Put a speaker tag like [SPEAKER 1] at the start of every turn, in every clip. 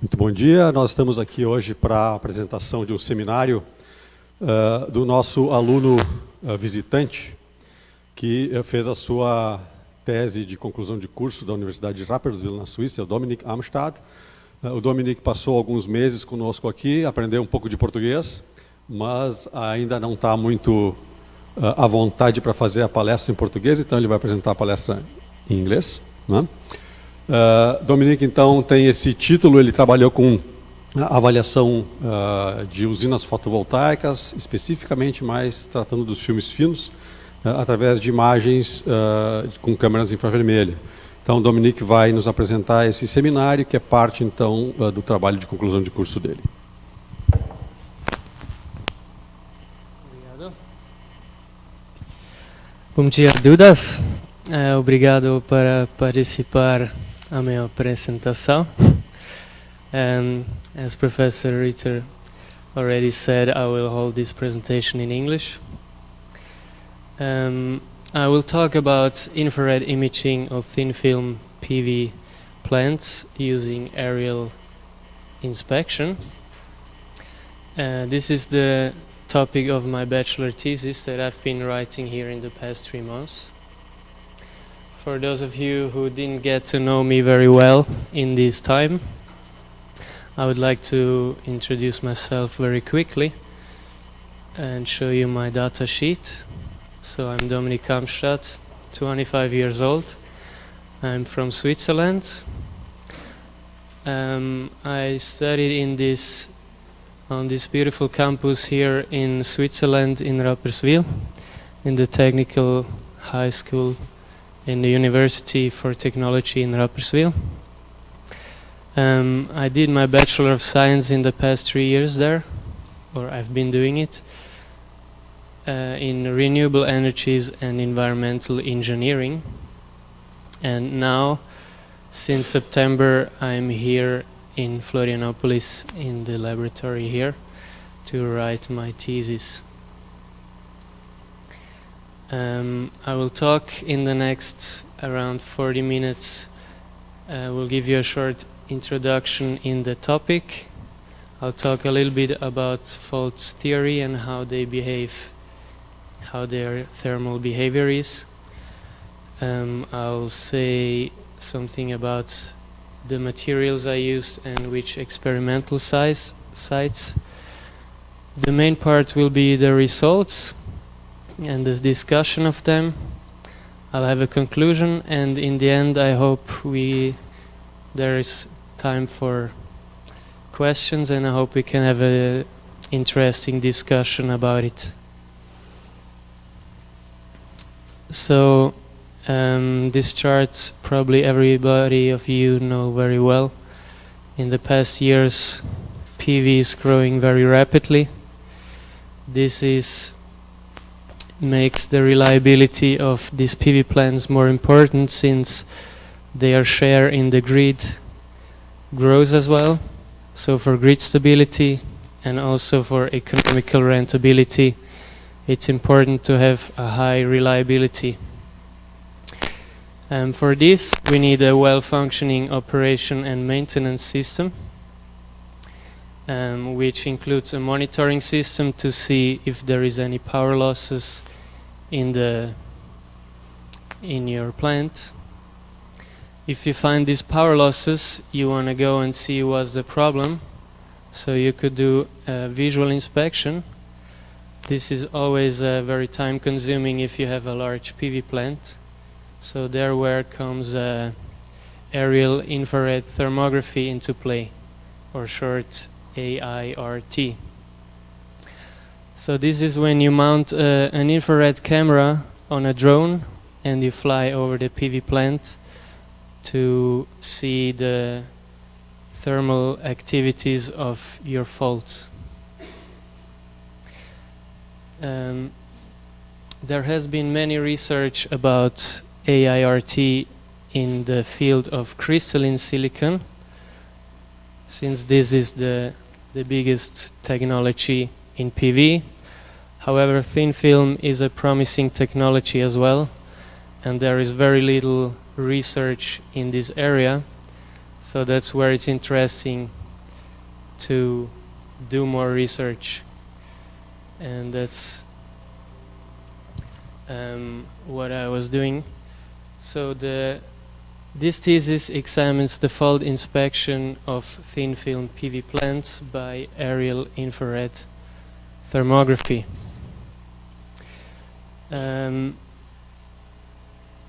[SPEAKER 1] Muito bom dia, nós estamos aqui hoje para a apresentação de um seminário do nosso aluno visitante, que fez a sua tese de conclusão de curso da Universidade de Rapperswil, na Suíça, o Dominik Amstad. O Dominik passou alguns meses conosco aqui, aprendeu um pouco de português, mas ainda não está muito à vontade para fazer a palestra em português, então ele vai apresentar a palestra em inglês, né? Dominik, então, tem esse título, ele trabalhou com avaliação de usinas fotovoltaicas, especificamente mais tratando dos filmes finos, através de imagens com câmeras infravermelha. Então, Dominik vai nos apresentar esse seminário, que é parte, então, do trabalho de conclusão de curso dele.
[SPEAKER 2] Obrigado. Bom dia a todas. Obrigado por participar a minha apresentação. As Professor Ritter already said, I will hold this presentation in English. I will talk about infrared imaging of thin film PV plants using aerial inspection. This is the topic of my bachelor thesis that I've been writing here in the past 3 months. For those of you who didn't get to know me very well in this time, I would like to introduce myself very quickly and show you my data sheet. So I'm Dominik Amstad, 25 years old. I'm from Switzerland. I studied on this beautiful campus here in Switzerland in Rapperswil, in the technical high school in the University for Technology in Rapperswil. I did my Bachelor of Science in the past 3 years there, or I've been doing it, in renewable energies and environmental engineering. And now, since September, I'm here in Florianopolis in the laboratory here to write my thesis. I will talk in the next around 40 minutes. We'll give you a short introduction in the topic. I'll talk a little bit about fault theory and how they behave, how their thermal behavior is. I'll say something about the materials I used and which experimental sites. The main part will be the results and the discussion of them. I'll have a conclusion, and in the end I hope there is time for questions, and I hope we can have an interesting discussion about it. So this chart probably everybody of you know very well. In the past years PV is growing very rapidly. This makes the reliability of these PV plants more important, since their share in the grid grows as well. So for grid stability and also for economical rentability, it's important to have a high reliability. For this, we need a well-functioning operation and maintenance system, which includes a monitoring system to see if there is any power losses in your plant. If you find these power losses, you want to go and see what's the problem. So you could do a visual inspection. This is always very time consuming if you have a large PV plant. So there where comes aerial infrared thermography into play, or short aIRT. So this is when you mount an infrared camera on a drone and you fly over the PV plant to see the thermal activities of your faults. There has been many research about aIRT in the field of crystalline silicon, since this is the biggest technology in PV. However, thin film is a promising technology as well, and there is very little research in this area, so that's where it's interesting to do more research, and that's what I was doing. So this thesis examines the fault inspection of thin film PV plants by aerial infrared thermography.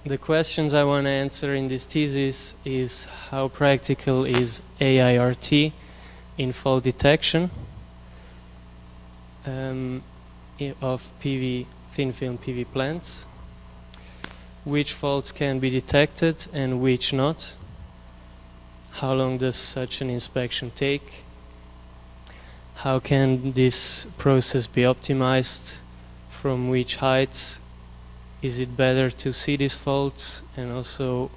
[SPEAKER 2] The questions I want to answer in this thesis is how practical is aIRT in fault detection of thin film PV plants, which faults can be detected and which not, how long does such an inspection take, how can this process be optimized, from which heights is it better to see these faults, and also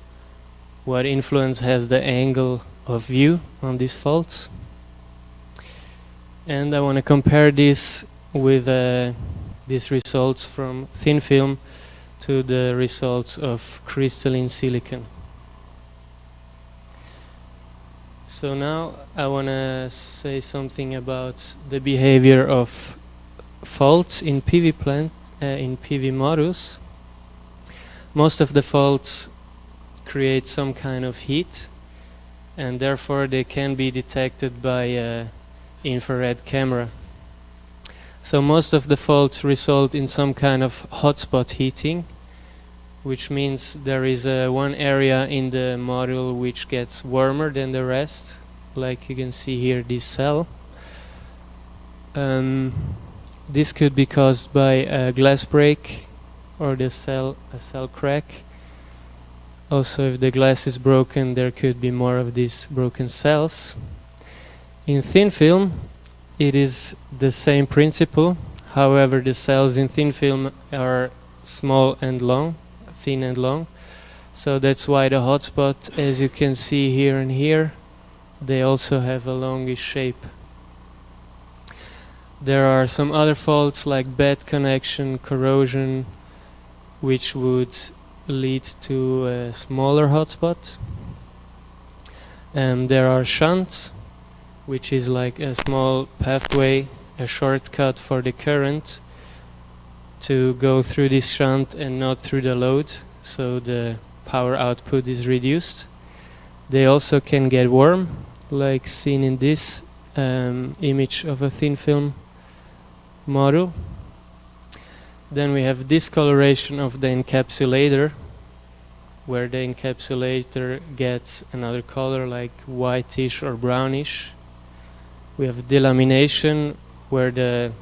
[SPEAKER 2] what influence has the angle of view on these faults. And I want to compare this with these results from thin film to the results of crystalline silicon. So now I want to say something about the behavior of faults in PV modules. Most of the faults create some kind of heat, and therefore they can be detected by infrared camera. So most of the faults result in some kind of hotspot heating, which means there is one area in the module which gets warmer than the rest, like you can see here, this cell. This could be caused by a glass break or a cell crack. Also, if the glass is broken, there could be more of these broken cells. In thin film, it is the same principle. However, the cells in thin film are small and long, thin and long. So that's why the hotspot, as you can see here and here, they also have a longish shape. There are some other faults like bad connection, corrosion, which would lead to a smaller hotspot. There are shunts, which is like a small pathway, a shortcut for the current to go through this shunt and not through the load, so the power output is reduced. They also can get warm, like seen in this image of a thin film module. Then we have discoloration of the encapsulator, where the encapsulator gets another color like whitish or brownish. We have delamination, where the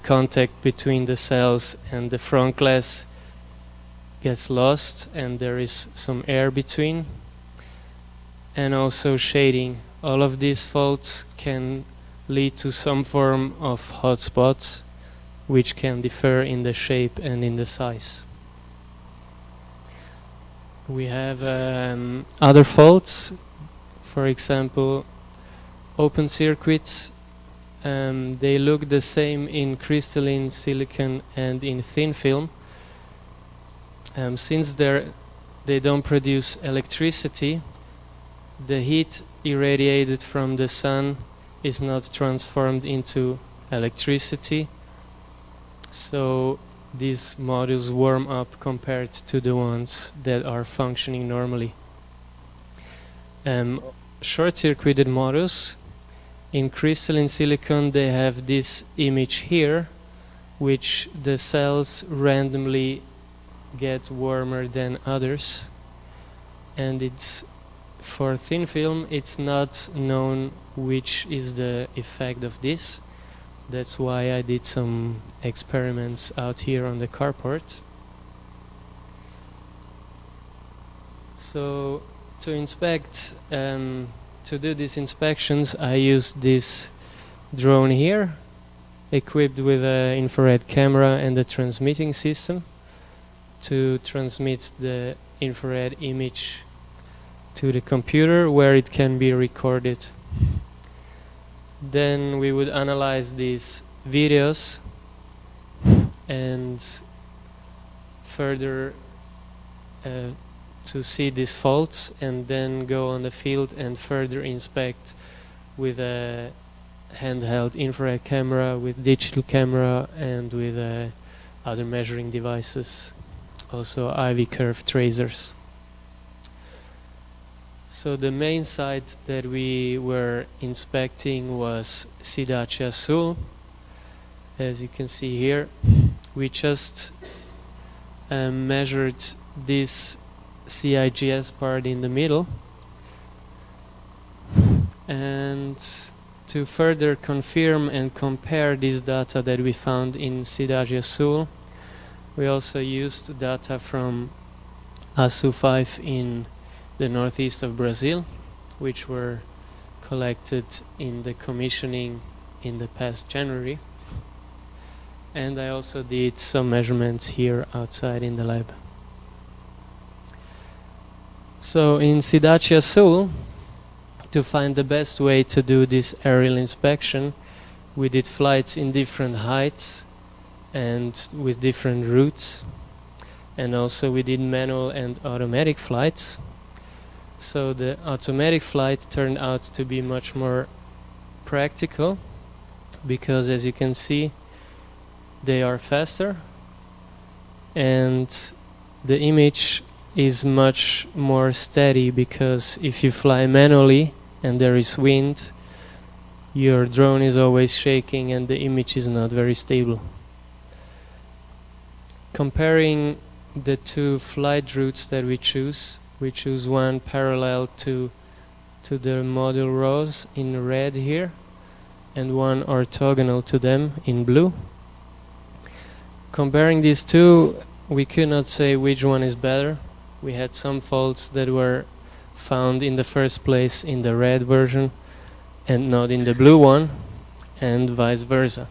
[SPEAKER 2] contact between the cells and the front glass gets lost and there is some air between. And also shading. All of these faults can lead to some form of hotspots, which can differ in the shape and in the size. We have other faults, for example, open circuits. They look the same in crystalline silicon and in thin film. Since they don't produce electricity, the heat irradiated from the sun is not transformed into electricity. So these modules warm up compared to the ones that are functioning normally. Short-circuited modules, in crystalline silicon they have this image here, which the cells randomly get warmer than others, and it's for thin film it's not known which is the effect of this. That's why I did some experiments out here on the carport. So to inspect, to do these inspections, I used this drone here, equipped with an infrared camera and a transmitting system to transmit the infrared image to the computer where it can be recorded. Then we would analyze these videos and further to see these faults, and then go on the field and further inspect with a handheld infrared camera, with digital camera, and with other measuring devices, also IV curve tracers. So the main site that we were inspecting was Cidade Azul. As you can see here, we just measured this CIGS part in the middle, and to further confirm and compare this data that we found in Cidade Azul, we also used data from ASU 5 in the northeast of Brazil, which were collected in the commissioning in the past January. And I also did some measurements here outside in the lab. So in Cidade Azul, to find the best way to do this aerial inspection, we did flights in different heights and with different routes, and also we did manual and automatic flights. So the automatic flight turned out to be much more practical, because as you can see, they are faster and the image is much more steady, because if you fly manually and there is wind, your drone is always shaking and the image is not very stable. Comparing the two flight routes that we choose one parallel to the model rows in red here, and one orthogonal to them in blue. Comparing these two, we could not say which one is better. We had some faults that were found in the first place in the red version and not in the blue one, and vice versa.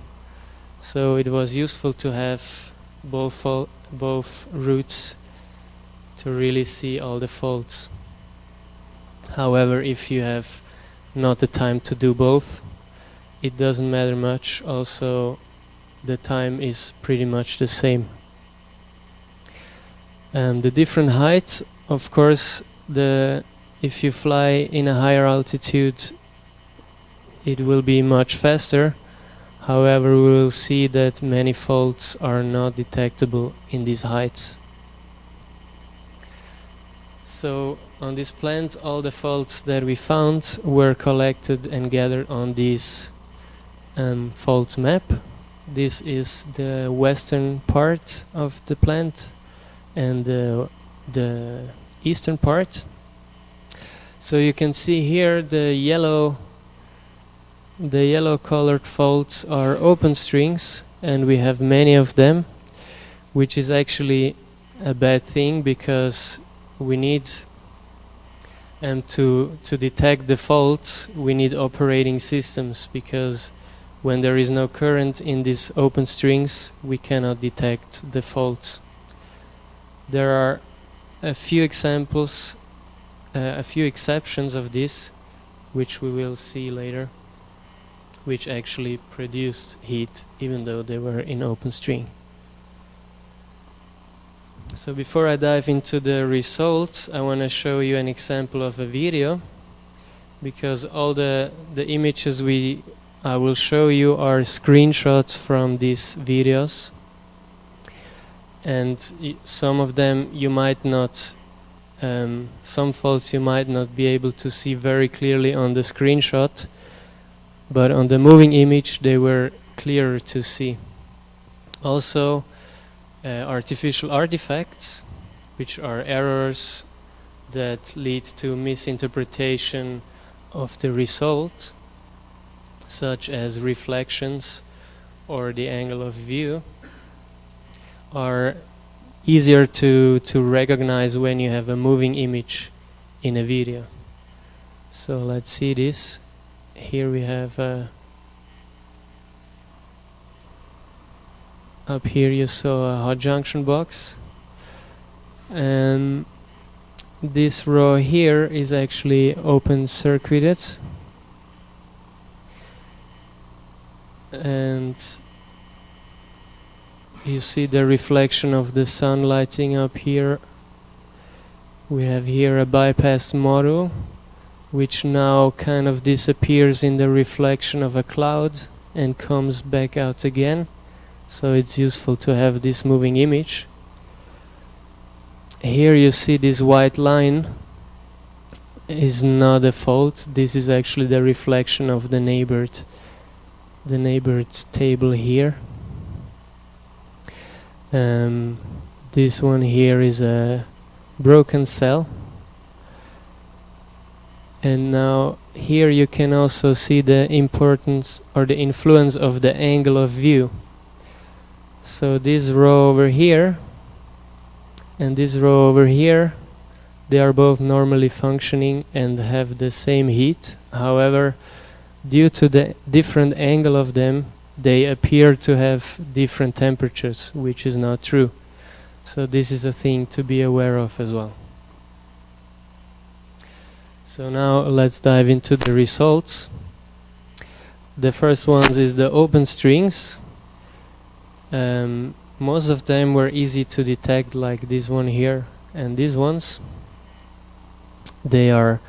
[SPEAKER 2] So it was useful to have both routes to really see all the faults. However, if you have not the time to do both, it doesn't matter much. Also, the time is pretty much the same. The different heights, of course, if you fly in a higher altitude, it will be much faster. However, we will see that many faults are not detectable in these heights. So on this plant, all the faults that we found were collected and gathered on this fault map. This is the western part of the plant and the eastern part. So you can see here the yellow colored faults are open strings, and we have many of them, which is actually a bad thing, because we need to detect the faults, we need operating systems, because when there is no current in these open strings, we cannot detect the faults. There are a few examples, a few exceptions of this, which we will see later, which actually produced heat even though they were in open string. So before I dive into the results, I want to show you an example of a video, because all the images I will show you are screenshots from these videos, and some of them you might not, some faults you might not be able to see very clearly on the screenshot, but on the moving image they were clearer to see. Also, artificial artifacts, which are errors that lead to misinterpretation of the result, such as reflections or the angle of view, are easier to recognize when you have a moving image in a video. So let's see this. Here we have up here you saw a hot junction box, and this row here is actually open circuited, and you see the reflection of the sun lighting up here. We have here a bypass module which now kind of disappears in the reflection of a cloud and comes back out again. So it's useful to have this moving image. Here you see this white line is not a fault. This is actually the reflection of the neighbored table here. This one here is a broken cell. And now here you can also see the importance or the influence of the angle of view. So this row over here and this row over here, they are both normally functioning and have the same heat. However, due to the different angle of them, they appear to have different temperatures, which is not true. So this is a thing to be aware of as well. So now let's dive into the results. The first one is the open strings. Most of them were easy to detect, like this one here and these ones. They are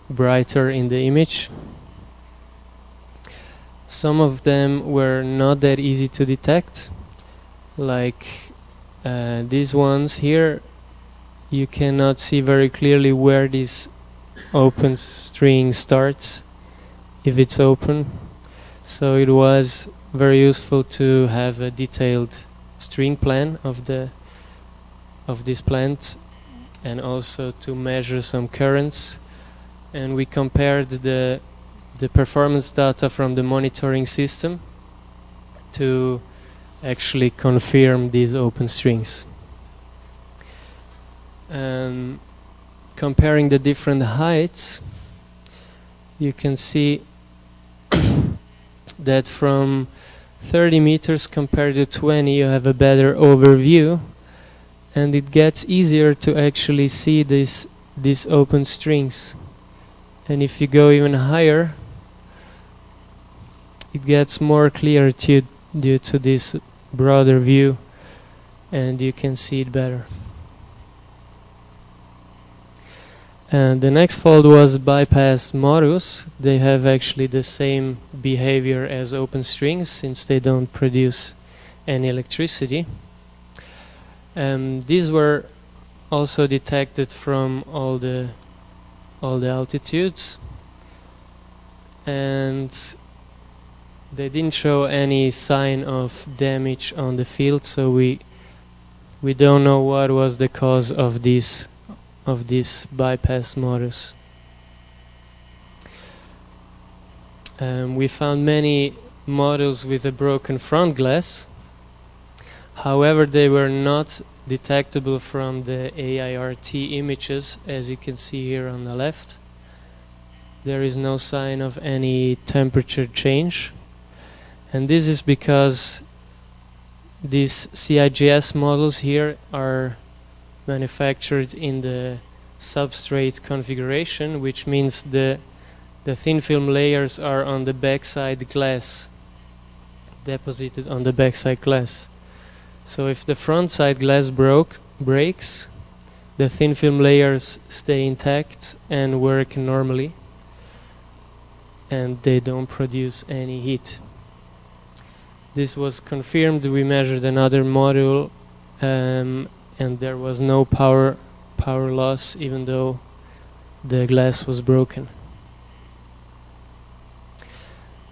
[SPEAKER 2] brighter in the image. Some of them were not that easy to detect, like these ones here. You cannot see very clearly where this open string starts if it's open. So it was very useful to have a detailed string plan of this plant, and also to measure some currents. And we compared the performance data from the monitoring system to actually confirm these open strings. Comparing the different heights, you can see that from 30 meters compared to 20 you have a better overview, and it gets easier to actually see these open strings. And if you go even higher, it gets more clear due to this broader view, and you can see it better. And the next fold was bypass modus. They have actually the same behavior as open strings, since they don't produce any electricity. These were also detected from all the altitudes, and they didn't show any sign of damage on the field, so we don't know what was the cause of this bypass modus. We found many models with a broken front glass. However, they were not detectable from the aIRT images, as you can see here on the left. There is no sign of any temperature change, and this is because these CIGS models here are manufactured in the substrate configuration, which means the thin film layers are on the backside glass, deposited on the backside glass. So if the front side glass breaks, the thin film layers stay intact and work normally, and they don't produce any heat. This was confirmed. We measured another module, and there was no power loss, even though the glass was broken.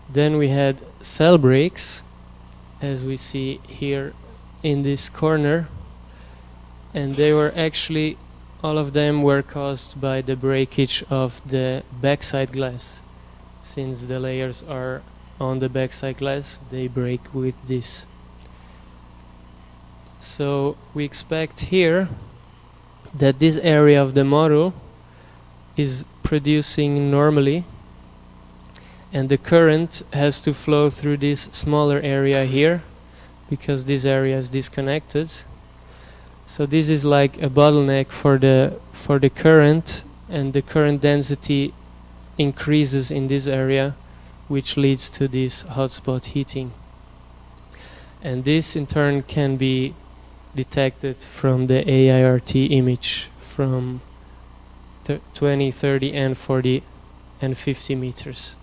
[SPEAKER 2] Then we had cell breaks, as we see here in this corner, and they were actually, all of them were caused by the breakage of the backside glass. Since the layers are on the backside glass, they break with this. So we expect here that this area of the module is producing normally, and the current has to flow through this smaller area here, because this area is disconnected. So this is like a bottleneck for the current, and the current density increases in this area, which leads to this hotspot heating. And this in turn can be detected from the aIRT image from 20, 30 and 40 and 50 meters.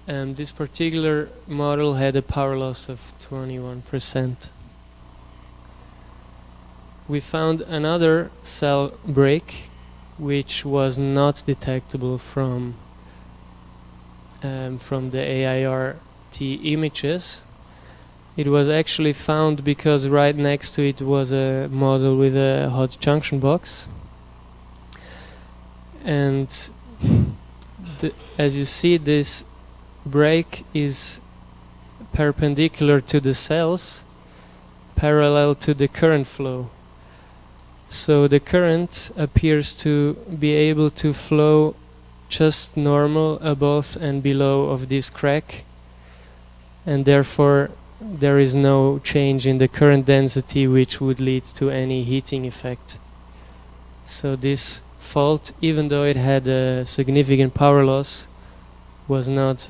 [SPEAKER 2] This particular model had a power loss of 21%. We found another cell break which was not detectable from the aIRT images. It was actually found because right next to it was a model with a hot junction box. And as you see, this break is perpendicular to the cells, parallel to the current flow. So the current appears to be able to flow just normal above and below of this crack, and therefore there is no change in the current density which would lead to any heating effect. So this fault, even though it had a significant power loss, was not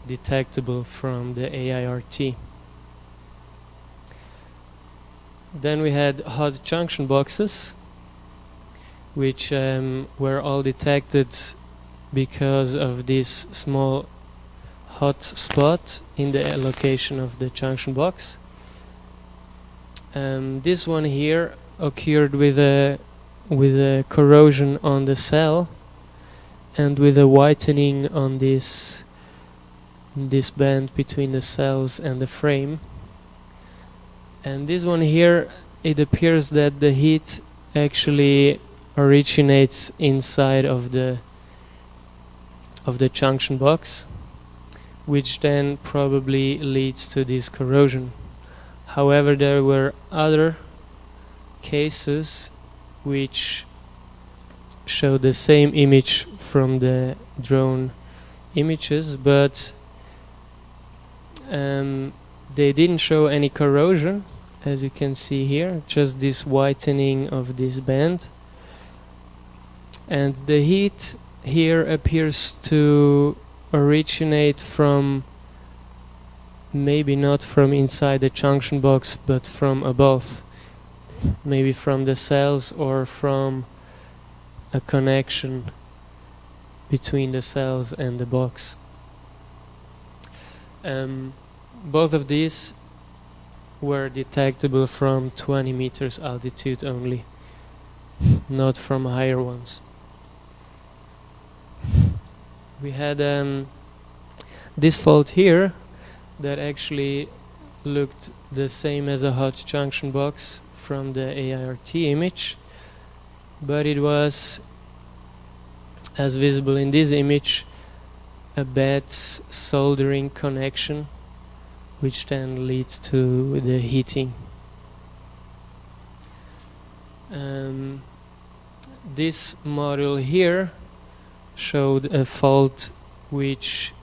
[SPEAKER 2] detectable from the aIRT. Then we had hot junction boxes, which were all detected because of this small hot spot in the location of the junction box. This one here occurred with a corrosion on the cell and with a whitening on this band between the cells and the frame. And this one here, it appears that the heat actually originates inside of the junction box, which then probably leads to this corrosion. However, there were other cases which show the same image from the drone images, but they didn't show any corrosion, as you can see here, just this whitening of this band. And the heat here appears to originate from, maybe not from inside the junction box, but from above, maybe from the cells or from a connection between the cells and the box. Both of these were detectable from 20 meters altitude only, not from higher ones. We had this fault here that actually looked the same as a hot junction box from the aIRT image, but it was, as visible in this image, a bad soldering connection, which then leads to the heating. This model here showed a fault which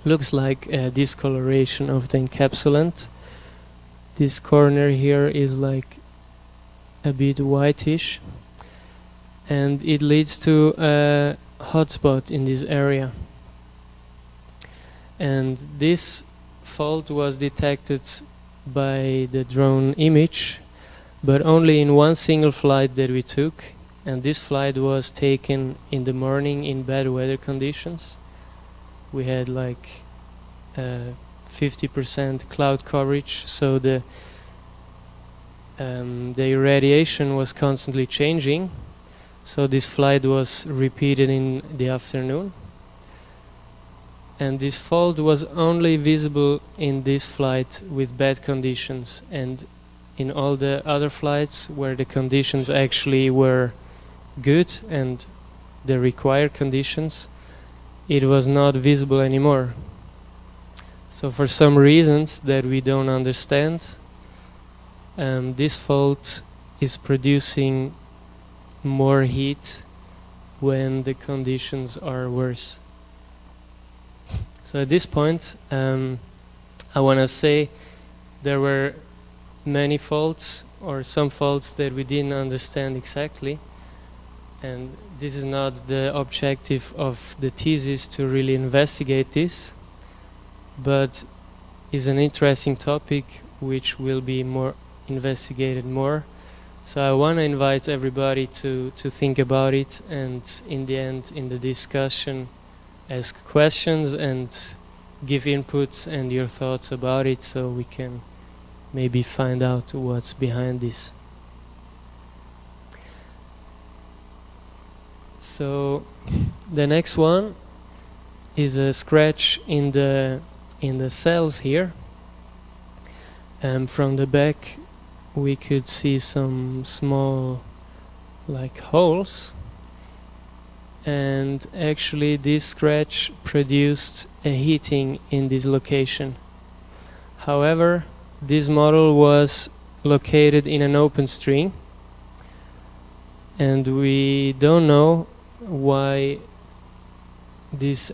[SPEAKER 2] looks like a discoloration of the encapsulant. This corner here is like a bit whitish, and it leads to a hotspot in this area. And this fault was detected by the drone image, but only in one single flight that we took, and this flight was taken in the morning in bad weather conditions. We had like 50% cloud coverage, so the irradiation was constantly changing, so this flight was repeated in the afternoon. And this fault was only visible in this flight with bad conditions, and in all the other flights where the conditions actually were good and the required conditions, it was not visible anymore. So for some reasons that we don't understand, this fault is producing more heat when the conditions are worse. So at this point, I want to say there were many faults, or some faults that we didn't understand exactly, and this is not the objective of the thesis to really investigate this, but is an interesting topic which will be more investigated more. So I want to invite everybody to think about it, and in the end, in the discussion, ask questions and give inputs and your thoughts about it, so we can maybe find out what's behind this. So the next one is a scratch in the cells here. And from the back we could see some small like holes, and actually this scratch produced a heating in this location. However, this model was located in an open string, and we don't know why this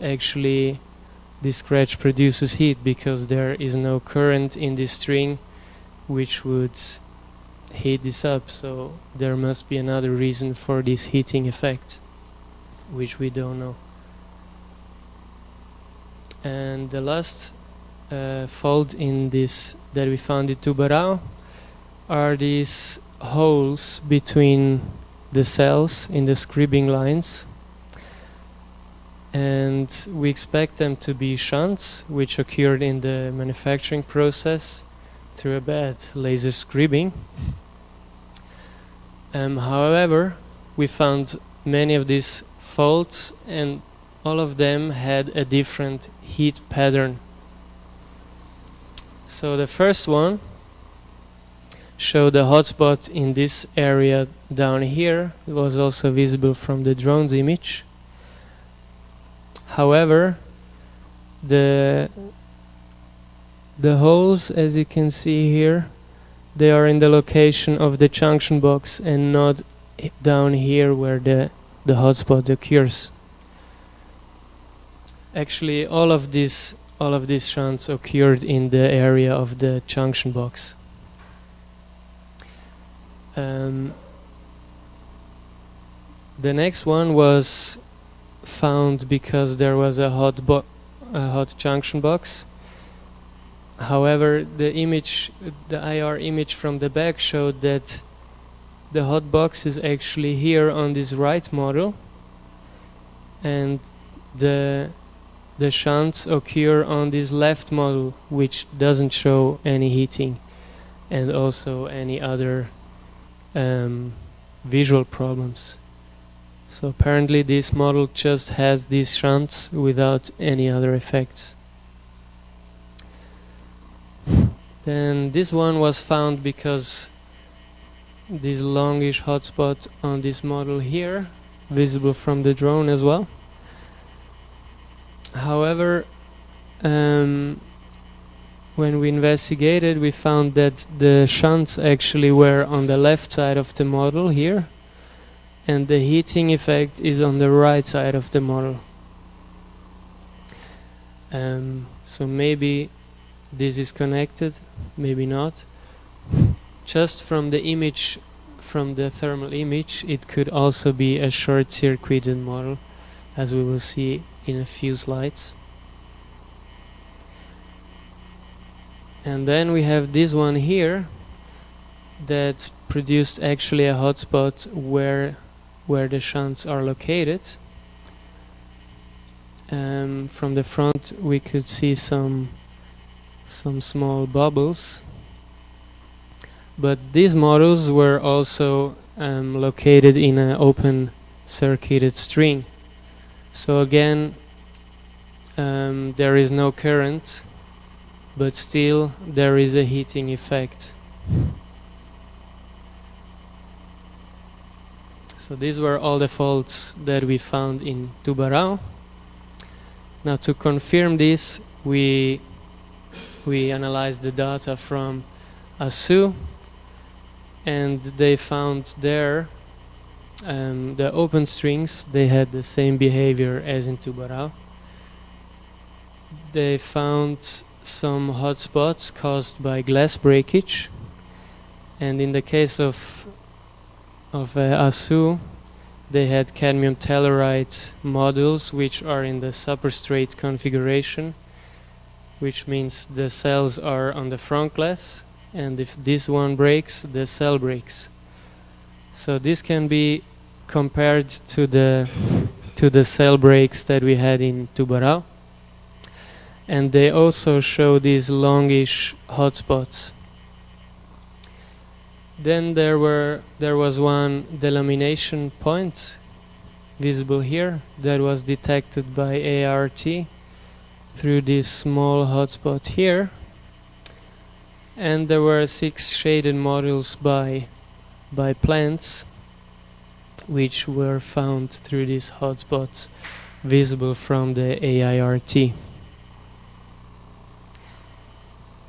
[SPEAKER 2] scratch produces heat, because there is no current in this string which would heat this up. So there must be another reason for this heating effect, which we don't know. And the last fault in this that we found in Tubarão are these holes between the cells in the scribbing lines, and we expect them to be shunts which occurred in the manufacturing process through a bad laser scribbing. However, we found many of these faults, and all of them had a different heat pattern. So the first one showed a hotspot in this area down here. It was also visible from the drone's image. However, the holes, as you can see here, they are in the location of the junction box and not down here where the hotspot occurs. Actually, all of these shunts occurred in the area of the junction box. The next one was found because there was a hot junction box. However, the IR image from the back showed that the hot box is actually here on this right model, and the shunts occur on this left model, which doesn't show any heating and also any other visual problems. So apparently this model just has these shunts without any other effects. Then this one was found because this longish hotspot on this model here, visible from the drone as well. However, when we investigated, we found that the shunts actually were on the left side of the model here, and the heating effect is on the right side of the model. So maybe this is connected, maybe not. Just from the image, from the thermal image, it could also be a short-circuited model, as we will see in a few slides. And then we have this one here that produced actually a hotspot where the shunts are located. From the front we could see some small bubbles, but these models were also located in an open circuited string. So again, there is no current, but still there is a heating effect. So these were all the faults that we found in Tubarão. Now, to confirm this, we analyzed the data from ASU, and they found there the open strings, they had the same behavior as in Tubarão. They found some hotspots caused by glass breakage, and in the case of ASU, they had cadmium telluride modules which are in the superstrate configuration, which means the cells are on the front glass, and if this one breaks, the cell breaks. So this can be compared to the cell breaks that we had in Tubarão. And they also show these longish hotspots. Then there was one delamination point visible here that was detected by aIRT through this small hotspot here. And there were 6 shaded modules by plants which were found through these hotspots visible from the aIRT.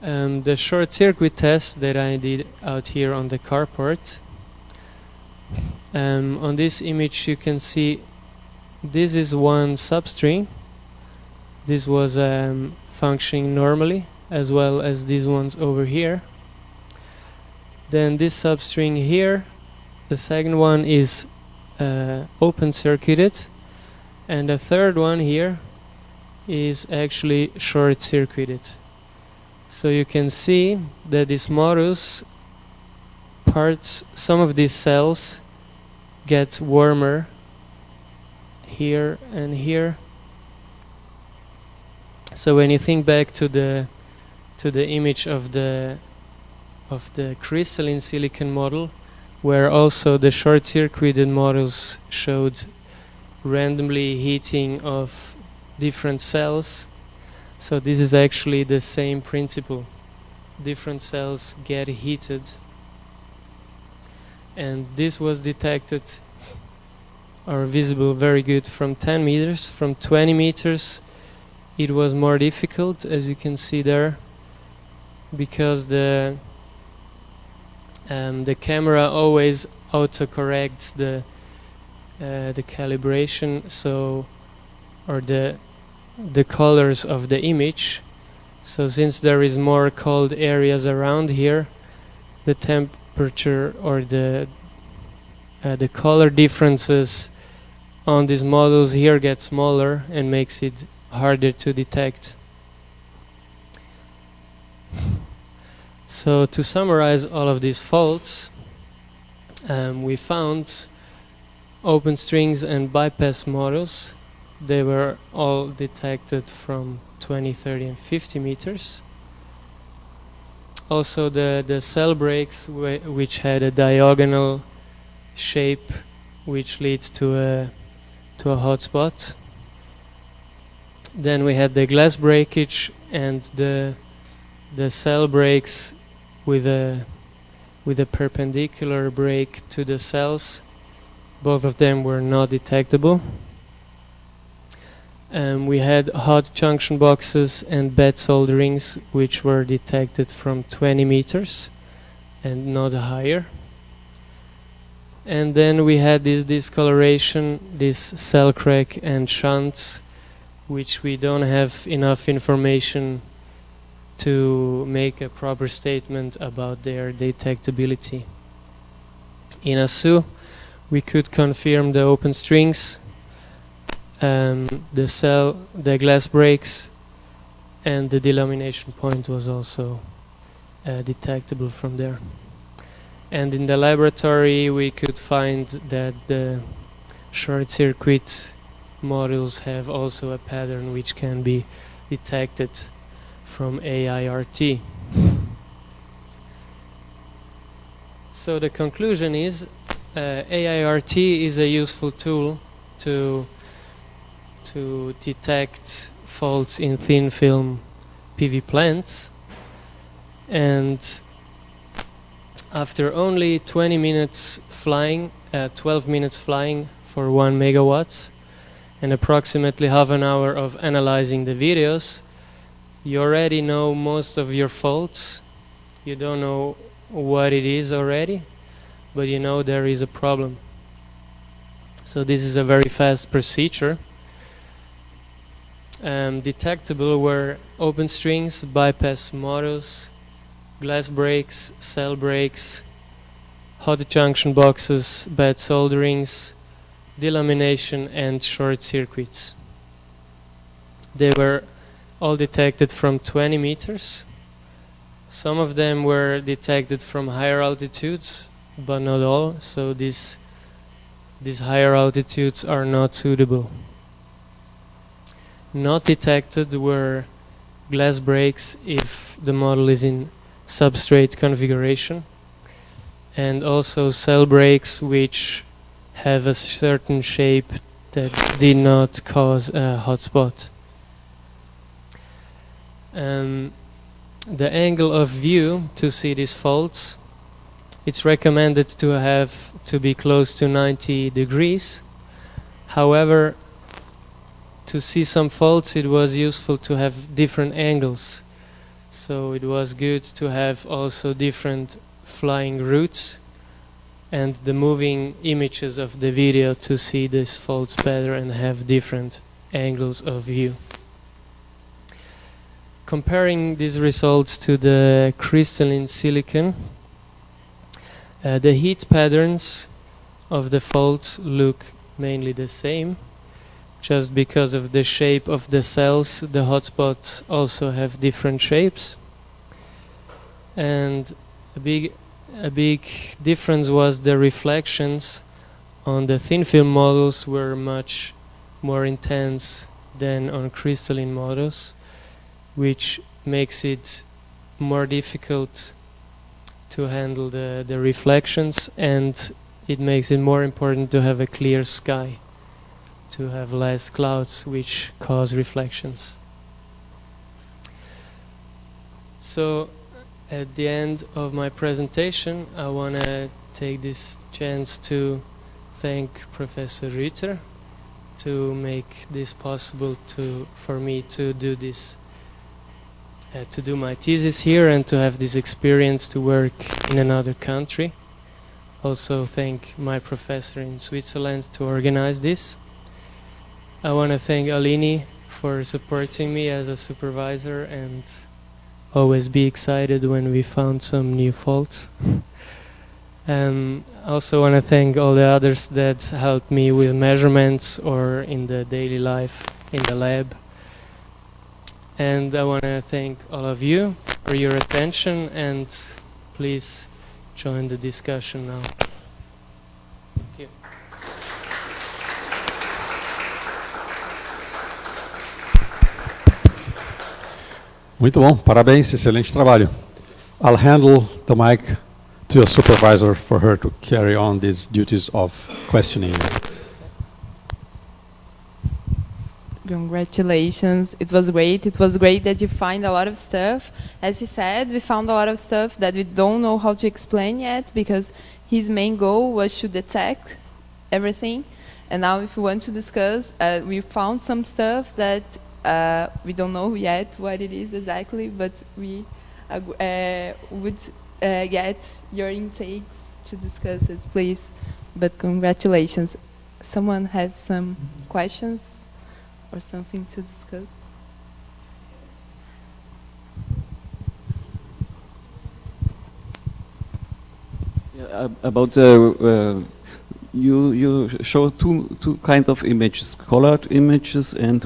[SPEAKER 2] The short circuit test that I did out here on the carport. On this image you can see this is one substring. This was functioning normally, as well as these ones over here. Then this substring here, the second one is open circuited, and the third one here is actually short circuited. So you can see that this modus parts, some of these cells get warmer here and here. So when you think back to the image of the crystalline silicon model, where also the short-circuited models showed randomly heating of different cells, so this is actually the same principle. Different cells get heated, and this was detected or visible very good from 10 meters. From 20 meters it was more difficult, as you can see there, because the camera always autocorrects the calibration, so, or the colors of the image. So since there is more cold areas around here, the temperature or the color differences on these models here get smaller and makes it harder to detect. So to summarize all of these faults, we found open strings and bypass models. They were all detected from 20, 30 and 50 meters. Also the cell breaks which had a diagonal shape which leads to a hotspot. Then we had the glass breakage and the cell breaks with a perpendicular break to the cells. Both of them were not detectable. We had hot junction boxes and bed solderings which were detected from 20 meters and not higher. And then we had this discoloration, this cell crack and shunts, which we don't have enough information to make a proper statement about their detectability. In ASU, we could confirm the open strings, the glass breaks, and the delamination point was also detectable from there. And in the laboratory we could find that the short circuit modules have also a pattern which can be detected from aIRT. So the conclusion is aIRT is a useful tool to detect faults in thin film PV plants, and after only 20 minutes flying, 12 minutes flying for 1 megawatts and approximately half an hour of analyzing the videos, you already know most of your faults. You don't know what it is already, but you know there is a problem. So this is a very fast procedure. Detectable were open strings, bypass models, glass breaks, cell breaks, hot junction boxes, bed solderings, delamination and short circuits. They were all detected from 20 meters. Some of them were detected from higher altitudes, but not all. So these higher altitudes are not suitable. Not detected were glass breaks if the model is in substrate configuration, and also cell breaks which have a certain shape that did not cause a hotspot. The angle of view to see these faults, it's recommended to be close to 90 degrees. However, to see some faults, it was useful to have different angles. So it was good to have also different flying routes and the moving images of the video to see these faults better and have different angles of view. Comparing these results to the crystalline silicon, the heat patterns of the faults look mainly the same. Just because of the shape of the cells, the hotspots also have different shapes. And a big difference was the reflections on the thin film models were much more intense than on crystalline models, which makes it more difficult to handle the reflections, and it makes it more important to have a clear sky, to have less clouds which cause reflections. So at the end of my presentation, I want to take this chance to thank Professor Rüther to make this possible for me to do this, to do my thesis here and to have this experience to work in another country. Also thank my professor in Switzerland to organize this. I want to thank Alini for supporting me as a supervisor and always be excited when we found some new faults. I also want to thank all the others that helped me with measurements or in the daily life in the lab. And I want to thank all of you for your attention, and please join the discussion now. Thank you.
[SPEAKER 1] Muito bom, parabéns, excelente trabalho. I'll handle the mic to a supervisor for her to carry on these duties of questioning.
[SPEAKER 3] Congratulations, it was great. It was great that you find a lot of stuff. As he said, we found a lot of stuff that we don't know how to explain yet, because his main goal was to detect everything. And now if we want to discuss, we found some stuff that we don't know yet what it is exactly, but we would get your intakes to discuss it, please. But congratulations. Someone have some questions or something to discuss?
[SPEAKER 4] Yeah, about you show two kind of images: colored images and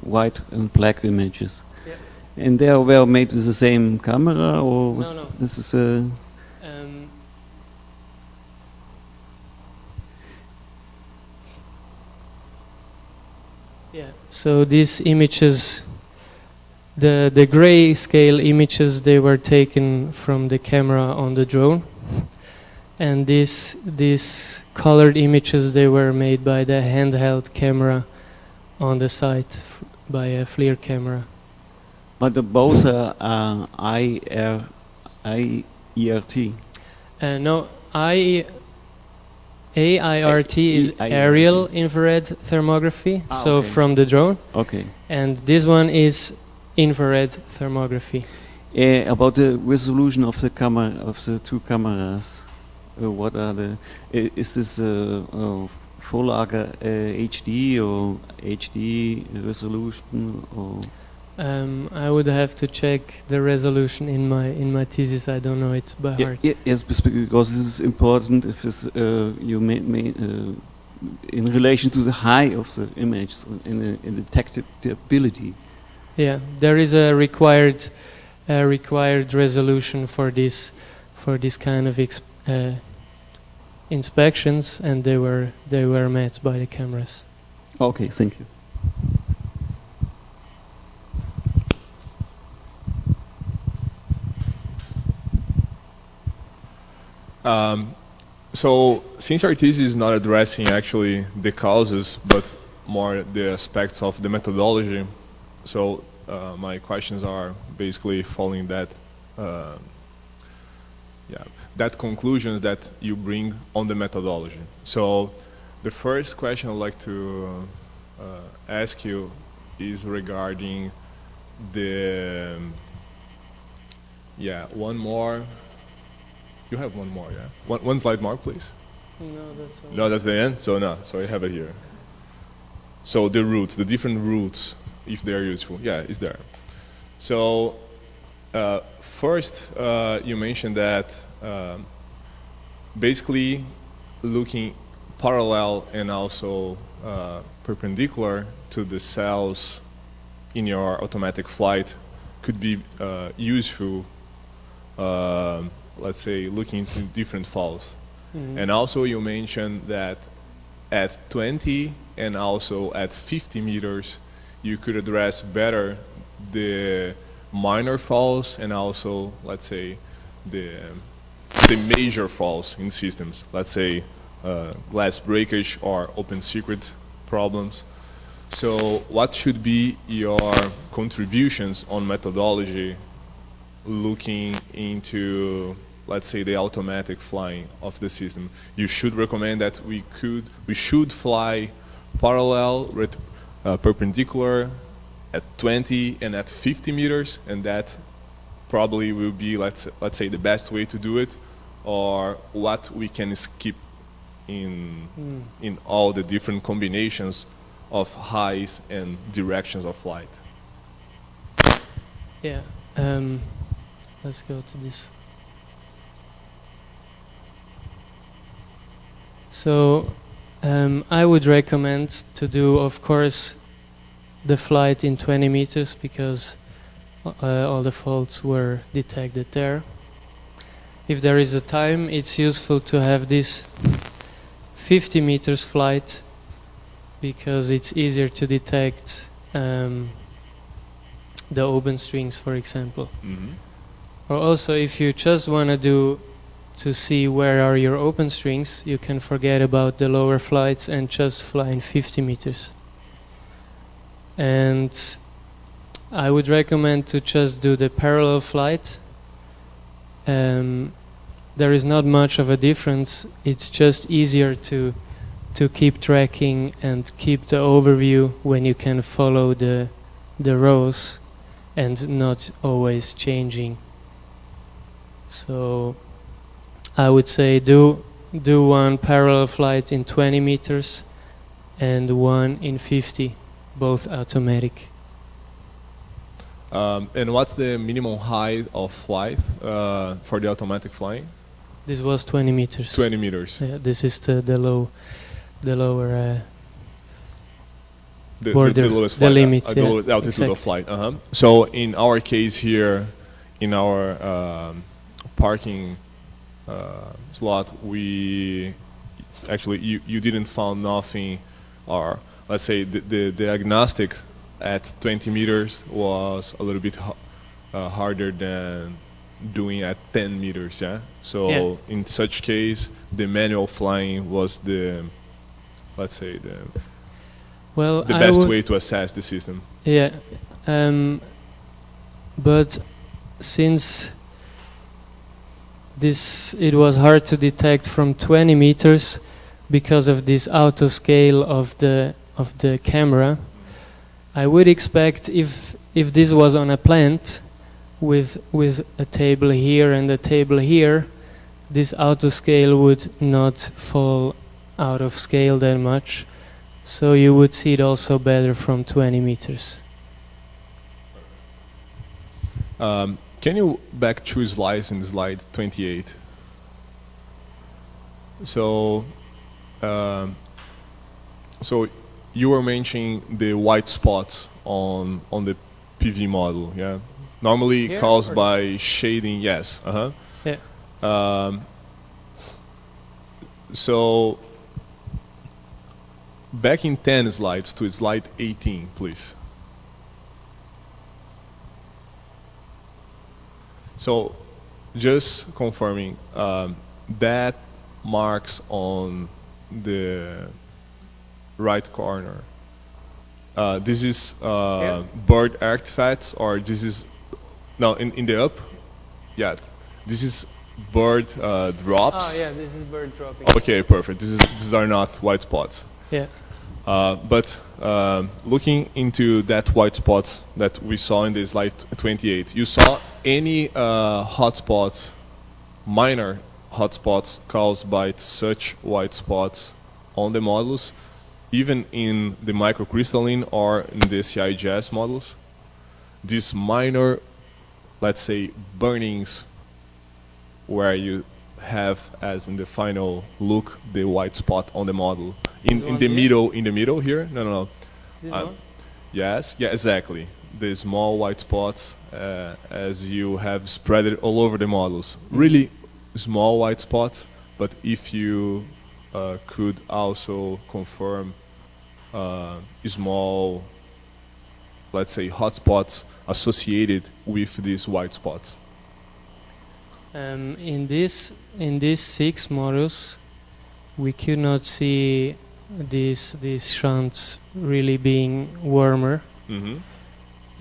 [SPEAKER 4] white and black images. Yeah. And they were made with the same camera, or
[SPEAKER 2] no.
[SPEAKER 4] This is a.
[SPEAKER 2] Yeah. So these images, the grayscale images, they were taken from the camera on the drone. And these colored images, they were made by the handheld camera on the site by a FLIR camera.
[SPEAKER 4] But both are aIRT.
[SPEAKER 2] No, aIRT is aerial infrared thermography, so
[SPEAKER 4] okay.
[SPEAKER 2] from the drone.
[SPEAKER 4] Okay.
[SPEAKER 2] And this one is infrared thermography.
[SPEAKER 4] About the resolution of the camera, of the two cameras. What are the? Is this Vorlage HD or HD resolution or?
[SPEAKER 2] I would have to check the resolution in my thesis. I don't know it by heart.
[SPEAKER 4] Yes, because this is important. If this you may in relation to the height of the image in the detectability.
[SPEAKER 2] Yeah, there is a required resolution for this kind of inspections, and they were met by the cameras.
[SPEAKER 4] Okay, thank you.
[SPEAKER 5] So since our thesis is not addressing actually the causes, but more the aspects of the methodology, so my questions are basically following that, that conclusions that you bring on the methodology. So the first question I'd like to ask you is regarding the, one more. You have one more, yeah? One slide more, please.
[SPEAKER 2] No, that's all.
[SPEAKER 5] No, that's the end? So no, so I have it here. So the routes, the different routes, if they are useful. Yeah, it's there. So first, you mentioned that basically looking parallel and also perpendicular to the cells in your automatic flight could be useful, let's say, looking into different falls. Mm-hmm. And also you mentioned that at 20 and also at 50 meters, you could address better the minor falls and also, let's say, the major falls in systems, let's say glass breakage or open circuit problems. So what should be your contributions on methodology looking into, let's say, the automatic flying of the system? You should recommend that we should fly parallel, perpendicular at 20 and at 50 meters, and that probably will be, let's say, the best way to do it, or what we can skip in all the different combinations of highs and directions of flight.
[SPEAKER 2] Yeah. Let's go to this. So I would recommend to do, of course, the flight in 20 meters because all the faults were detected there. If there is a time, it's useful to have this 50 meters flight because it's easier to detect the open strings, for example. Mm-hmm. Or also, if you just want to see where are your open strings, you can forget about the lower flights and just fly in 50 meters. And I would recommend to just do the parallel flight. There is not much of a difference. It's just easier to keep tracking and keep the overview when you can follow the rows and not always changing. So I would say do one parallel flight in 20 meters and one in 50, both automatic.
[SPEAKER 5] And what's the minimum height of flight for the automatic flying?
[SPEAKER 2] This was 20 meters.
[SPEAKER 5] 20 meters.
[SPEAKER 2] Yeah, this is the lower
[SPEAKER 5] the
[SPEAKER 2] border,
[SPEAKER 5] lowest flight,
[SPEAKER 2] the limit,
[SPEAKER 5] the lowest altitude of flight. So in our case here, in our parking slot, we actually you didn't found nothing, or let's say the diagnostic at 20 meters was a little bit harder than doing at 10 meters, yeah? So in such case, the manual flying was the, let's say, the best way to assess the system.
[SPEAKER 2] Yeah, but since it was hard to detect from 20 meters because of this auto scale of the camera, I would expect if this was on a plant with a table here and a table here, this auto scale would not fall out of scale that much, so you would see it also better from 20 meters.
[SPEAKER 5] Can you back 2 slides in slide 28? So, so you were mentioning the white spots on the PV model, yeah? Normally here caused by shading, yes. Yeah. So back in 10 slides to slide 18, please. So just confirming, that marks on the right corner. This is bird artifacts, or this is, no, in the up? Yeah, this is bird drops.
[SPEAKER 2] Oh yeah, this is bird dropping.
[SPEAKER 5] Okay, perfect. These are not white spots.
[SPEAKER 2] Yeah.
[SPEAKER 5] But looking into that white spots that we saw in the slide 28, you saw any hotspots, minor hotspots caused by such white spots on the models, even in the microcrystalline or in the CIGS models? These minor, let's say, burnings where you have, as in the final look, the white spot on the model. In the middle here? No.
[SPEAKER 2] This one?
[SPEAKER 5] Yes, yeah, exactly. The small white spots as you have spread it all over the models. Really small white spots, but if you could also confirm small, let's say, hotspots associated with these white spots.
[SPEAKER 2] In these 6 models, we could not see these shunts really being warmer.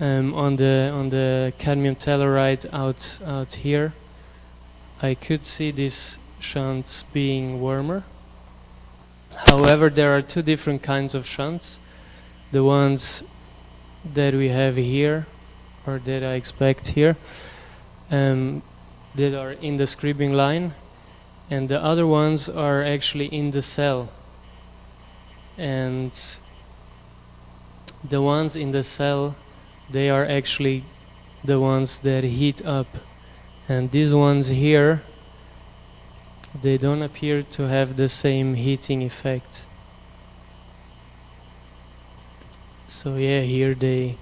[SPEAKER 2] On the cadmium telluride out here, I could see these shunts being warmer. However, there are 2 different kinds of shunts. The ones that we have here, or that I expect here, that are in the scribbing line, and the other ones are actually in the cell. And the ones in the cell, they are actually the ones that heat up. And these ones here, they don't appear to have the same heating effect. So yeah, here they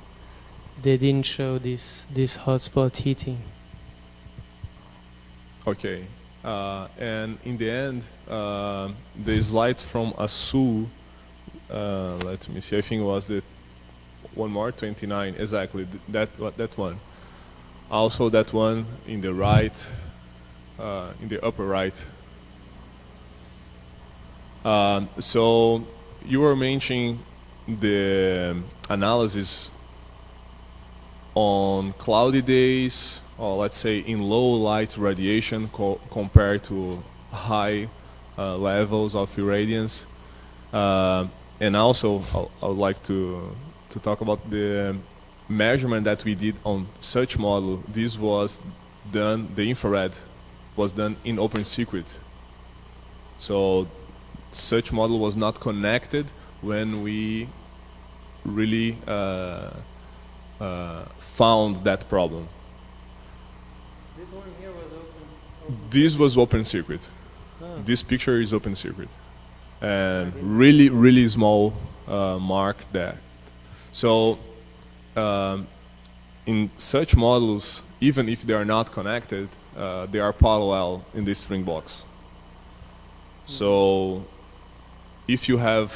[SPEAKER 2] didn't show this hotspot heating.
[SPEAKER 5] Okay, and in the end, the slides from ASU, let me see, I think it was the one more, 29, exactly, that one. Also that one in the right, in the upper right. So you were mentioning the analysis on cloudy days, or let's say in low light radiation compared to high levels of irradiance. And also I would like to talk about the measurement that we did on such model. This was done, the infrared was done in open circuit. So such model was not connected when we really found that problem.
[SPEAKER 2] This one here was open.
[SPEAKER 5] This was open circuit.
[SPEAKER 2] Oh.
[SPEAKER 5] This picture is open circuit. And really, really small mark there. So in such models, even if they are not connected, they are parallel in this string box. So if you have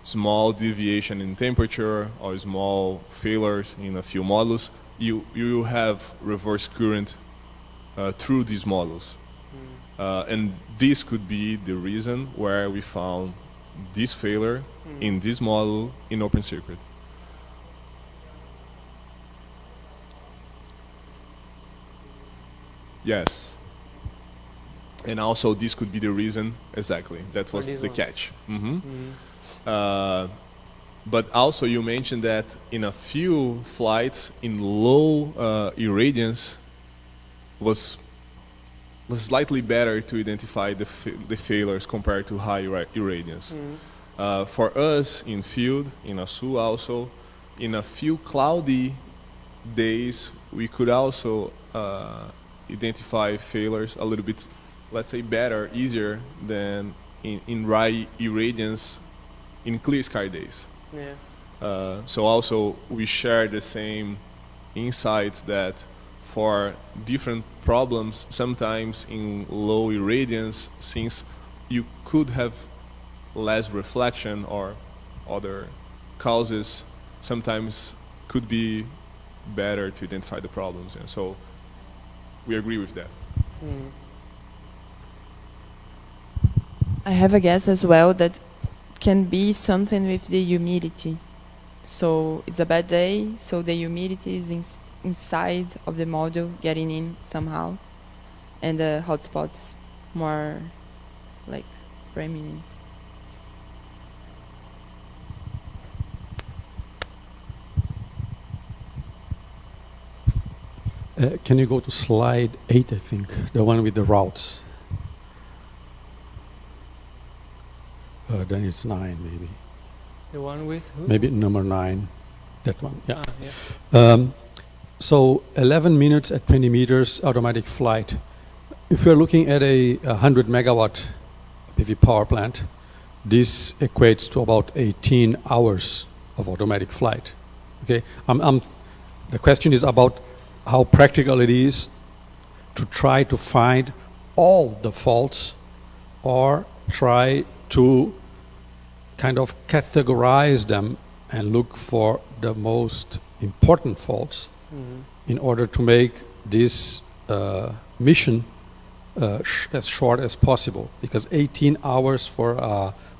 [SPEAKER 5] small deviation in temperature or small failures in a few models, you have reverse current through these models. And this could be the reason where we found this failure in this model in open circuit. Yes. And also this could be the reason, exactly, that was the catch. But also you mentioned that in a few flights in low irradiance was slightly better to identify the failures compared to high irradiance. For us in field, in ASU also, in a few cloudy days, we could also identify failures a little bit, let's say, better, easier than in high irradiance in clear sky days.
[SPEAKER 2] Yeah.
[SPEAKER 5] So also we share the same insights that for different problems, sometimes in low irradiance, since you could have less reflection or other causes sometimes could be better to identify the problems, and so we agree with that.
[SPEAKER 3] I have a guess as well that can be something with the humidity. So it's a bad day, so the humidity is inside of the module getting in somehow, and the hotspots more like prominent.
[SPEAKER 1] Can you go to slide 8, I think, the one with the routes? Then it's 9, maybe.
[SPEAKER 2] The one with who?
[SPEAKER 1] Maybe number 9, that one, yeah.
[SPEAKER 2] Yeah.
[SPEAKER 1] So 11 minutes at 20 meters automatic flight. If you're looking at a 100 megawatt PV power plant, this equates to about 18 hours of automatic flight. Okay, the question is about how practical it is to try to find all the faults or try to kind of categorize them and look for the most important faults in order to make this mission as short as possible, because 18 hours for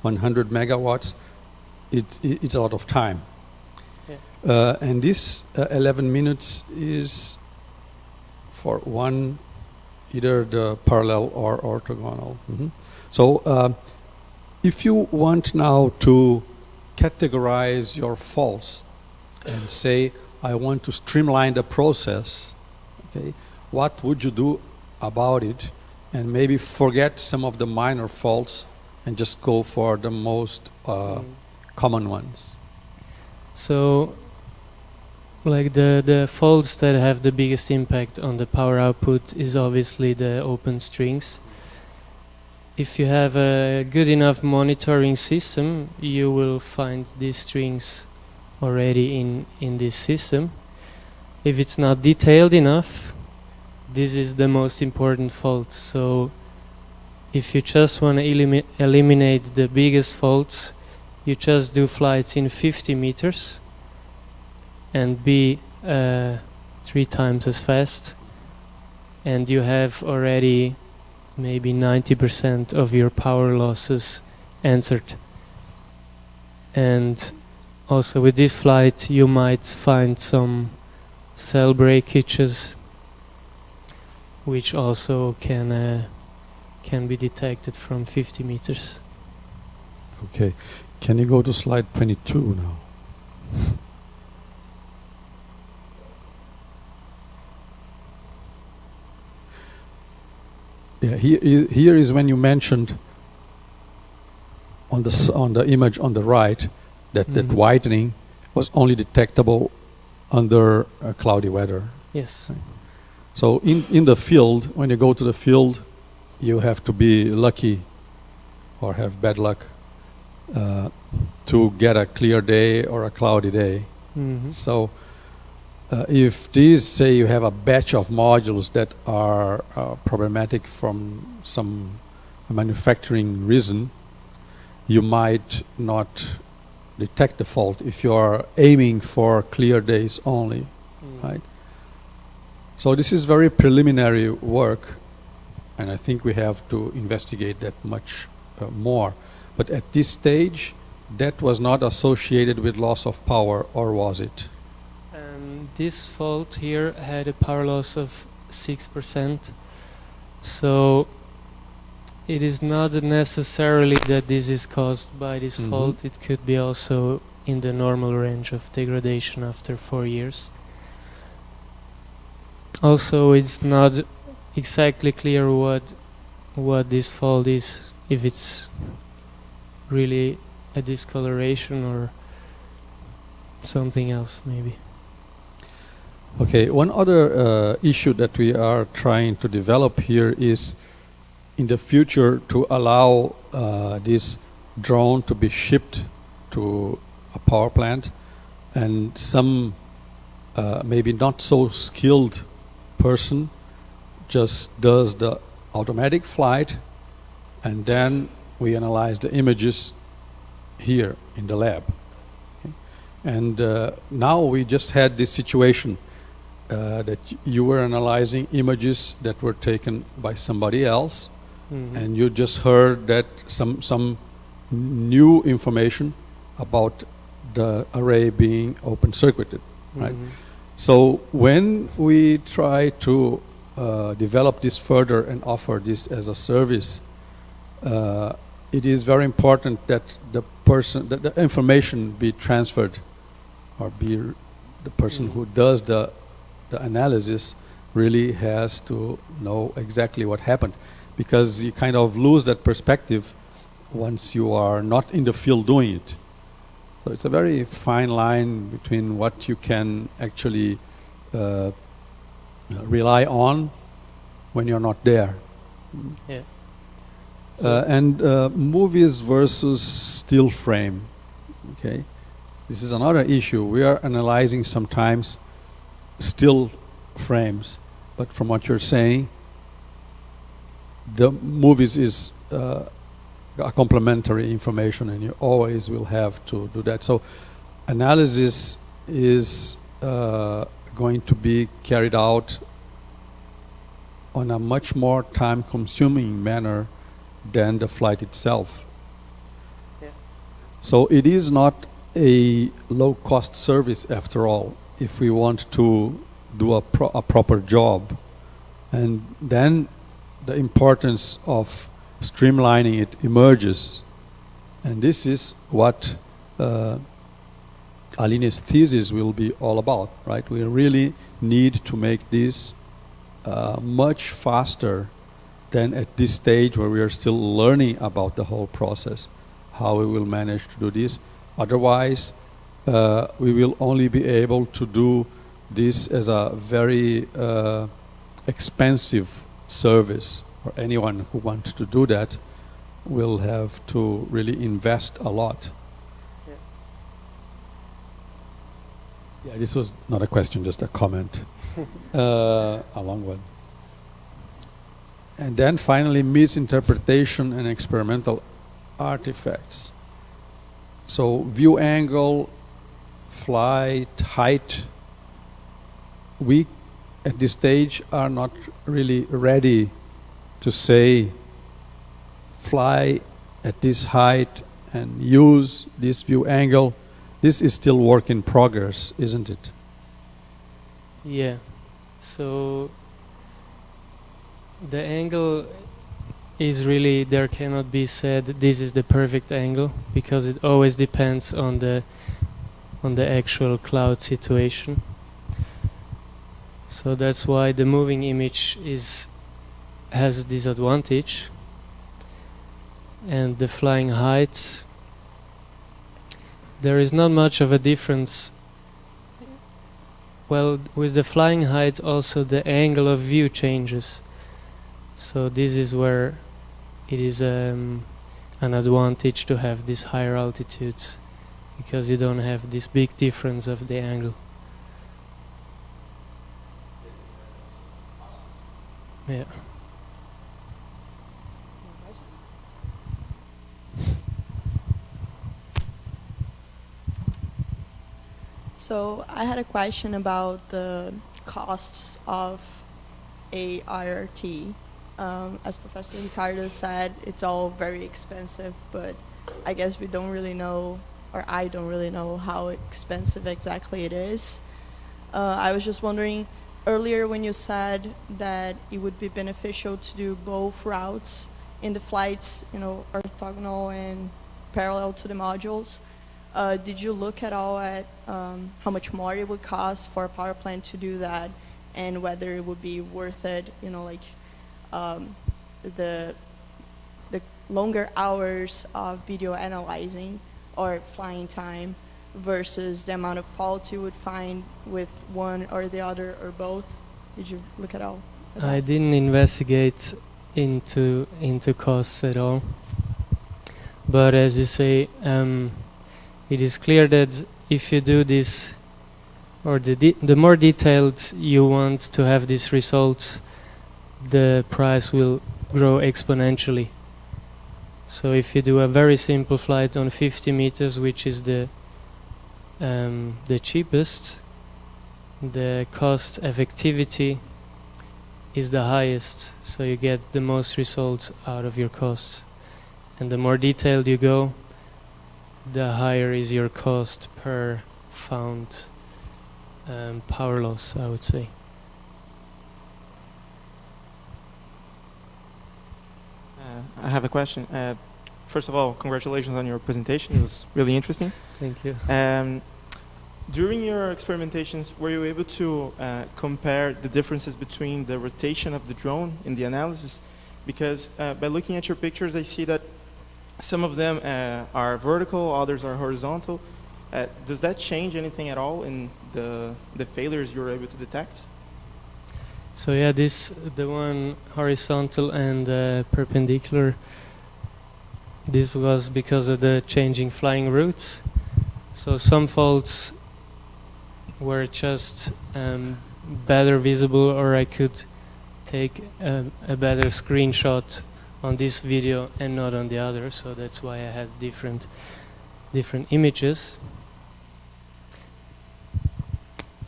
[SPEAKER 1] 100 megawatts, it's a lot of time.
[SPEAKER 2] Yeah.
[SPEAKER 1] And this 11 minutes is for one, either the parallel or orthogonal. So if you want now to categorize your faults and say, I want to streamline the process, okay, what would you do about it? And maybe forget some of the minor faults and just go for the most common ones.
[SPEAKER 2] So, like the faults that have the biggest impact on the power output is obviously the open strings. If you have a good enough monitoring system, you will find these strings already in this system. If it's not detailed enough, this is the most important fault. So if you just want to eliminate the biggest faults, you just do flights in 50 meters and be 3 times as fast, and you have already maybe 90% of your power losses answered. And also with this flight you might find some cell breakages, which also can be detected from 50 meters.
[SPEAKER 1] Okay, can you go to slide 22 now? Yeah, here is when you mentioned on the image on the right that that whitening was only detectable under cloudy weather.
[SPEAKER 2] Yes.
[SPEAKER 1] So in the field, when you go to the field, you have to be lucky or have bad luck to get a clear day or a cloudy day. So if these, say you have a batch of modules that are problematic from some manufacturing reason, you might not detect the fault if you are aiming for clear days only, right? So this is very preliminary work, and I think we have to investigate that much more. But at this stage, that was not associated with loss of power, or was it?
[SPEAKER 2] This fault here had a power loss of 6%, so it is not necessarily that this is caused by this fault. It could be also in the normal range of degradation after 4 years. Also, it's not exactly clear what this fault is, if it's really a discoloration or something else maybe.
[SPEAKER 1] Okay, one other issue that we are trying to develop here is in the future to allow this drone to be shipped to a power plant, and some maybe not so skilled person just does the automatic flight and then we analyze the images here in the lab. Okay? And now we just had this situation that you were analyzing images that were taken by somebody else, and you just heard that some new information about the array being open circuited, right? So when we try to develop this further and offer this as a service, it is very important that the information be transferred, or be the person who does the analysis really has to know exactly what happened, because you kind of lose that perspective once you are not in the field doing it. So it's a very fine line between what you can actually rely on when you're not there.
[SPEAKER 2] Yeah.
[SPEAKER 1] And movies versus still frame. Okay, this is another issue. We are analyzing sometimes still frames, but from what you're saying, the movies is a complementary information, and you always will have to do that. So analysis is going to be carried out on a much more time-consuming manner than the flight itself.
[SPEAKER 2] Yeah.
[SPEAKER 1] So it is not a low-cost service after all, if we want to do a proper job. And then the importance of streamlining it emerges. And this is what Aline's thesis will be all about, right? We really need to make this much faster than at this stage where we are still learning about the whole process, how we will manage to do this. Otherwise, we will only be able to do this as a very expensive service, or anyone who wants to do that will have to really invest a lot. Yeah, this was not a question, just a comment. A long one. And then finally, misinterpretation and experimental artifacts. So view angle, flight, height, we at this stage are not really ready to say fly at this height and use this view angle. This is still work in progress, isn't it?
[SPEAKER 2] Yeah. So the angle is really, there cannot be said this is the perfect angle, because it always depends on the actual cloud situation. So that's why the moving image has a disadvantage, and the flying heights, there is not much of a difference. Well, with the flying height also the angle of view changes. So this is where it is an advantage to have these higher altitudes, because you don't have this big difference of the angle. Yeah.
[SPEAKER 6] So I had a question about the costs of aIRT. As Professor Ricardo said, it's all very expensive, but I guess we don't really know, or I don't really know how expensive exactly it is. I was just wondering, earlier when you said that it would be beneficial to do both routes in the flights, orthogonal and parallel to the modules, did you look at all at how much more it would cost for a power plant to do that, and whether it would be worth it, the longer hours of video analyzing or flying time versus the amount of faults you would find with one or the other or both? Did you look at all?
[SPEAKER 2] I didn't investigate into costs at all. But as you say, it is clear that if you do this, or the more detailed you want to have these results, the price will grow exponentially. So if you do a very simple flight on 50 meters, which is the cheapest, the cost effectivity is the highest, so you get the most results out of your costs. And the more detailed you go, the higher is your cost per found power loss, I would say.
[SPEAKER 7] I have a question. First of all, congratulations on your presentation. It was really interesting.
[SPEAKER 2] Thank you.
[SPEAKER 7] During your experimentations, were you able to compare the differences between the rotation of the drone in the analysis? Because by looking at your pictures, I see that some of them are vertical, others are horizontal. Does that change anything at all in the failures you were able to detect?
[SPEAKER 2] So yeah, the one horizontal and perpendicular, this was because of the changing flying routes. So some faults were just better visible, or I could take a better screenshot on this video and not on the other, so that's why I had different images.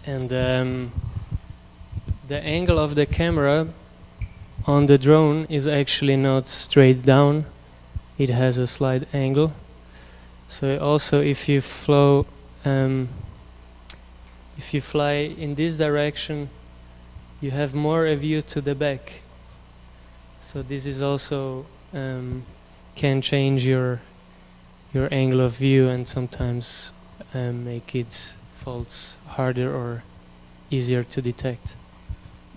[SPEAKER 2] And the angle of the camera on the drone is actually not straight down, it has a slight angle. So also if you fly in this direction, you have more a view to the back. So this is also can change your angle of view and sometimes make its faults harder or easier to detect.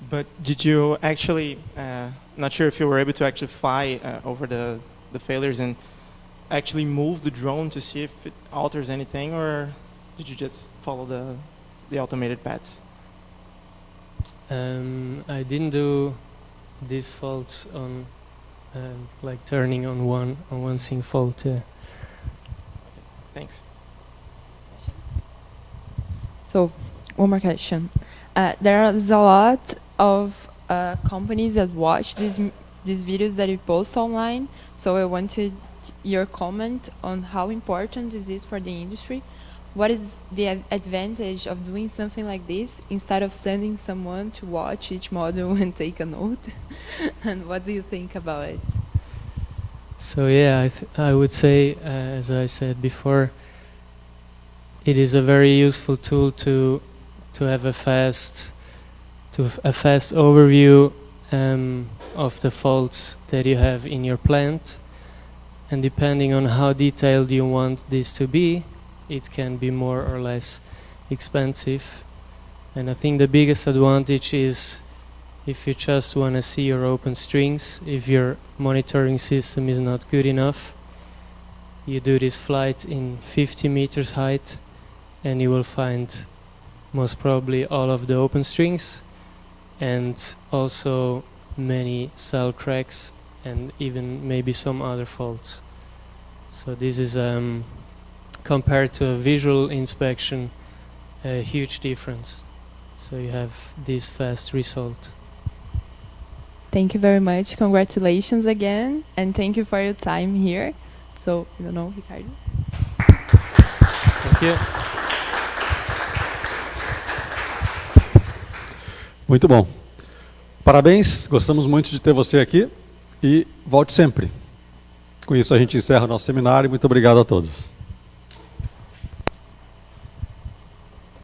[SPEAKER 7] But did you actually, not sure if you were able to actually fly over the failures and actually move the drone to see if it alters anything, or did you just follow the automated paths?
[SPEAKER 2] I didn't do these faults on like turning on one single fault.
[SPEAKER 7] Thanks.
[SPEAKER 3] So, one more question. There is a lot of companies that watch these videos that you post online. So I wanted your comment on how important is this for the industry. What is the advantage of doing something like this instead of sending someone to watch each module and take a note? And what do you think about it?
[SPEAKER 2] So yeah, I would say, as I said before, it is a very useful tool to have a fast overview of the faults that you have in your plant, and depending on how detailed you want this to be, it can be more or less expensive. And I think the biggest advantage is if you just want to see your open strings, if your monitoring system is not good enough, you do this flight in 50 meters height and you will find most probably all of the open strings and also many cell cracks and even maybe some other faults. So this is compared to a visual inspection, a huge difference. So you have this fast result.
[SPEAKER 3] Thank you very much. Congratulations again, and thank you for your time here. So, I don't know, Ricardo.
[SPEAKER 2] Thank you.
[SPEAKER 1] Muito bom. Parabéns, gostamos muito de ter você aqui e volte sempre. Com isso a gente encerra o nosso seminário. Muito obrigado a todos.